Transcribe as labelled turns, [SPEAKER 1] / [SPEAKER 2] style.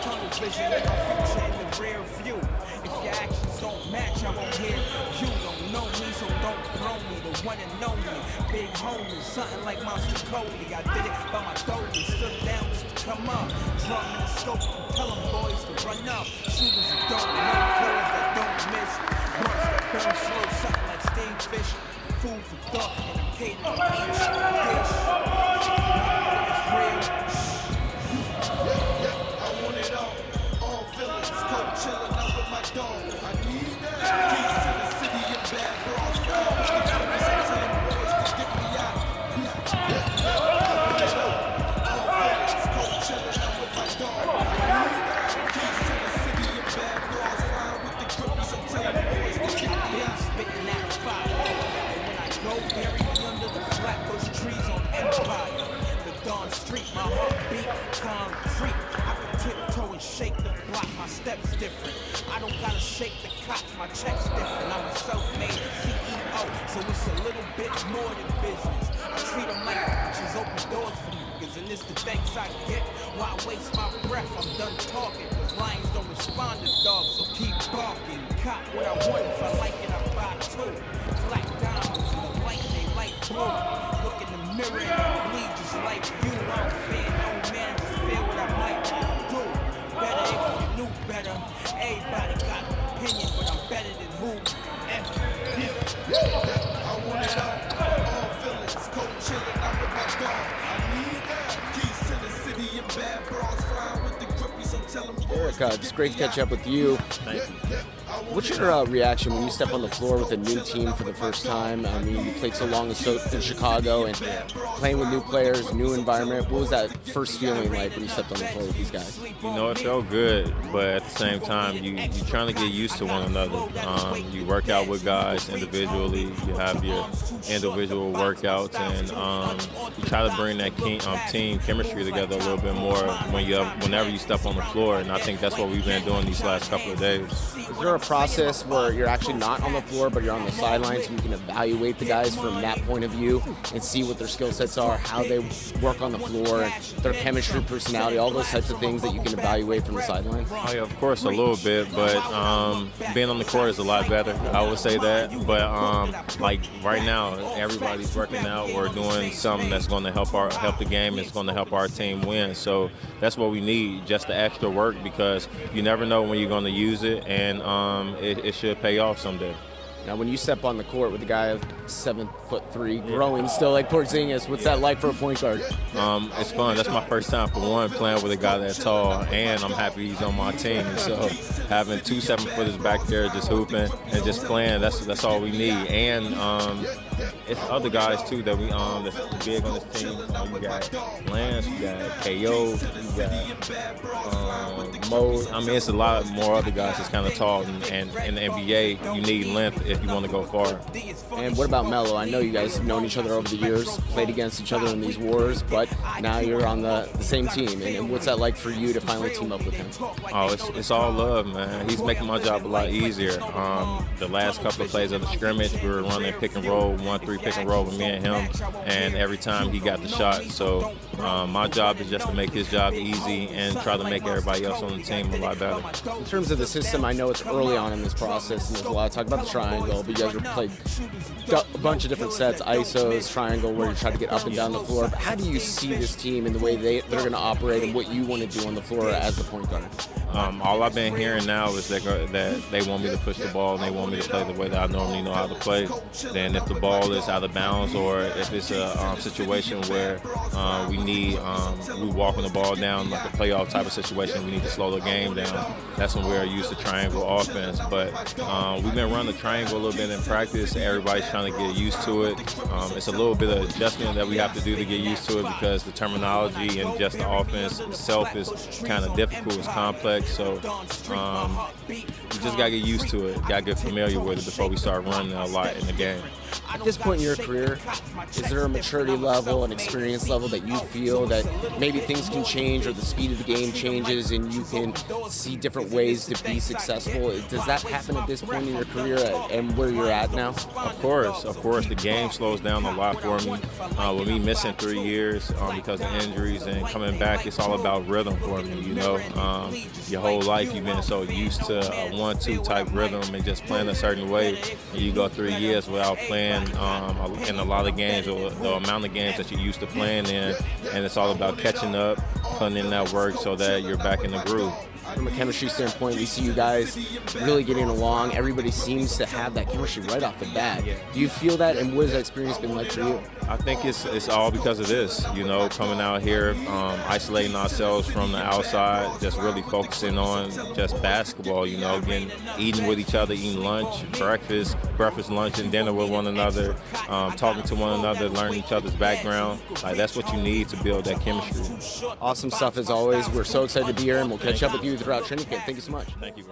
[SPEAKER 1] tunnel vision and my future in the rear view. If your actions don't match, I won't hear you. Don't know me, so don't throw me. The one and only big homie, something like Monster Cody. I did it by my throat, stood down just to come up. Drum in the scope, tell them boys to run up. Shooters that don't know, killers that don't miss. Ones that burn slow, something like steamed fish. Food for thought, and I'm catering to each dish. It's real.
[SPEAKER 2] I want it all feelings, cold chillin' out with my dog. I need that. Keys to the city and bad bras. The cameras, I'm telling boys to get me out. I want it all feelings, cold chillin' out with my dog. I need that. Keys to the city and bad bras. Flying with the grippies, I'm telling boys to get me out.
[SPEAKER 1] Spitting that fire. And when I go, bury me under the flatbush trees on Empire. The dawn street, my heart beat concrete. I can tiptoe and shake the block, my steps different. I don't gotta shake the cops, my check's different. I'm a self-made CEO, so it's a little bit more than business. I treat them like bitches, open doors for niggas, and it's the thanks I get. Why waste my breath? I'm done talking, cause lions don't respond to dogs, so keep barking. Cop what I want, if I like it, I buy two. Black diamonds in the light, they like blue. Look in the mirror and I bleed just like you. I don't fear no man, just fear what I might do. Better if you knew better. Everybody got an opinion, but I'm better than who?
[SPEAKER 2] I want it all feelings, cold chillin' out with my dog. I need that. Keys to the city and bad bras. Flying with the grippies, I'm telling boys.
[SPEAKER 3] Eric, it's great to catch up with you.
[SPEAKER 4] Thank you.
[SPEAKER 3] What's your reaction when you step on the floor with a new team for the first time? I mean, you played so long in Chicago and playing with new players, new environment. What was that first feeling like when you stepped on the floor with these guys?
[SPEAKER 4] You know, it felt good, but at the same time, you're trying to get used to one another. You work out with guys individually. You have your individual workouts, and you try to bring that team chemistry together a little bit more whenever you step on the floor. And I think that's what we've been doing these last couple of days.
[SPEAKER 3] Is there a process where you're actually not on the floor, but you're on the sidelines, and you can evaluate the guys from that point of view and see what their skill sets are, how they work on the floor, and their chemistry, personality, all those types of things that you can evaluate from the sidelines?
[SPEAKER 4] Oh yeah, of course, a little bit, but being on the court is a lot better. I would say that, but like right now, everybody's working out or doing something that's going to help the game. It's going to help our team win. So that's what we need, just the extra work, because you never know when you're going to use it, and it should pay off someday.
[SPEAKER 3] Now, when you step on the court with a guy of 7'3", growing still like Porzingis, what's that like for a point guard?
[SPEAKER 4] It's fun. That's my first time, for one, playing with a guy that tall, and I'm happy he's on my team. So having two 7-footers back there just hooping and just playing, that's all we need. And it's other guys too that that's big on this team. You got Lance, you got KO, you got Mo. I mean, it's a lot more other guys that's kind of tall, and in the NBA, you need length if you want to go far.
[SPEAKER 3] And what about Melo? I know you guys have known each other over the years, played against each other in these wars, but now you're on the same team. And what's that like for you to finally team up with him?
[SPEAKER 4] Oh, it's all love, man. He's making my job a lot easier. The last couple of plays of the scrimmage, we were running pick and roll, 1-3 pick and roll with me and him, and every time he got the shot. So my job is just to make his job easy and try to make everybody else on the team a lot better.
[SPEAKER 3] In terms of the system, I know it's early on in this process, and there's a lot of talk about the triangle, but you guys have played a bunch of different sets, ISOs, triangle, where you try to get up and down the floor. But how do you see this team and the way they're going to operate and what you want to do on the floor as the point guard?
[SPEAKER 4] All I've been hearing now is that they want me to push the ball and they want me to play the way that I normally know how to play. Then if the ball is out of bounds, or if it's a situation where we walking the ball down, like a playoff type of situation, we need to slow the game down, that's when we're used to triangle offense. But we've been running the triangle a little bit in practice. Everybody's trying to get used to it. It's a little bit of adjustment that we have to do to get used to it, because the terminology and just the offense itself is kind of difficult, it's complex. So you just got to get used to it, got to get familiar with it before we start running a lot in the game.
[SPEAKER 3] At this point in your career, is there a maturity level, an experience level that you feel that maybe things can change or the speed of the game changes and you can can see different ways to be successful. Does that happen at this point in your career and where you're at now?
[SPEAKER 4] Of course, the game slows down a lot for me. With me missing 3 years because of injuries and coming back, it's all about rhythm for me. You know, your whole life you've been so used to a 1-2 type rhythm and just playing a certain way, and you go 3 years without playing in a lot of games or the amount of games that you're used to playing in, and it's all about catching up, putting in that work so that you're back in the groove.
[SPEAKER 3] From a chemistry standpoint, we see you guys really getting along. Everybody seems to have that chemistry right off the bat. Do you feel that, and what has that experience been like for you?
[SPEAKER 4] I think it's all because of this, you know, coming out here, isolating ourselves from the outside, just really focusing on just basketball, you know, eating with each other, eating lunch, breakfast, lunch, and dinner with one another, talking to one another, learning each other's background. Like, that's what you need to build that chemistry.
[SPEAKER 3] Awesome stuff as always. We're so excited to be here, and we'll catch up with you throughout training camp. Thank you so much.
[SPEAKER 4] Thank you.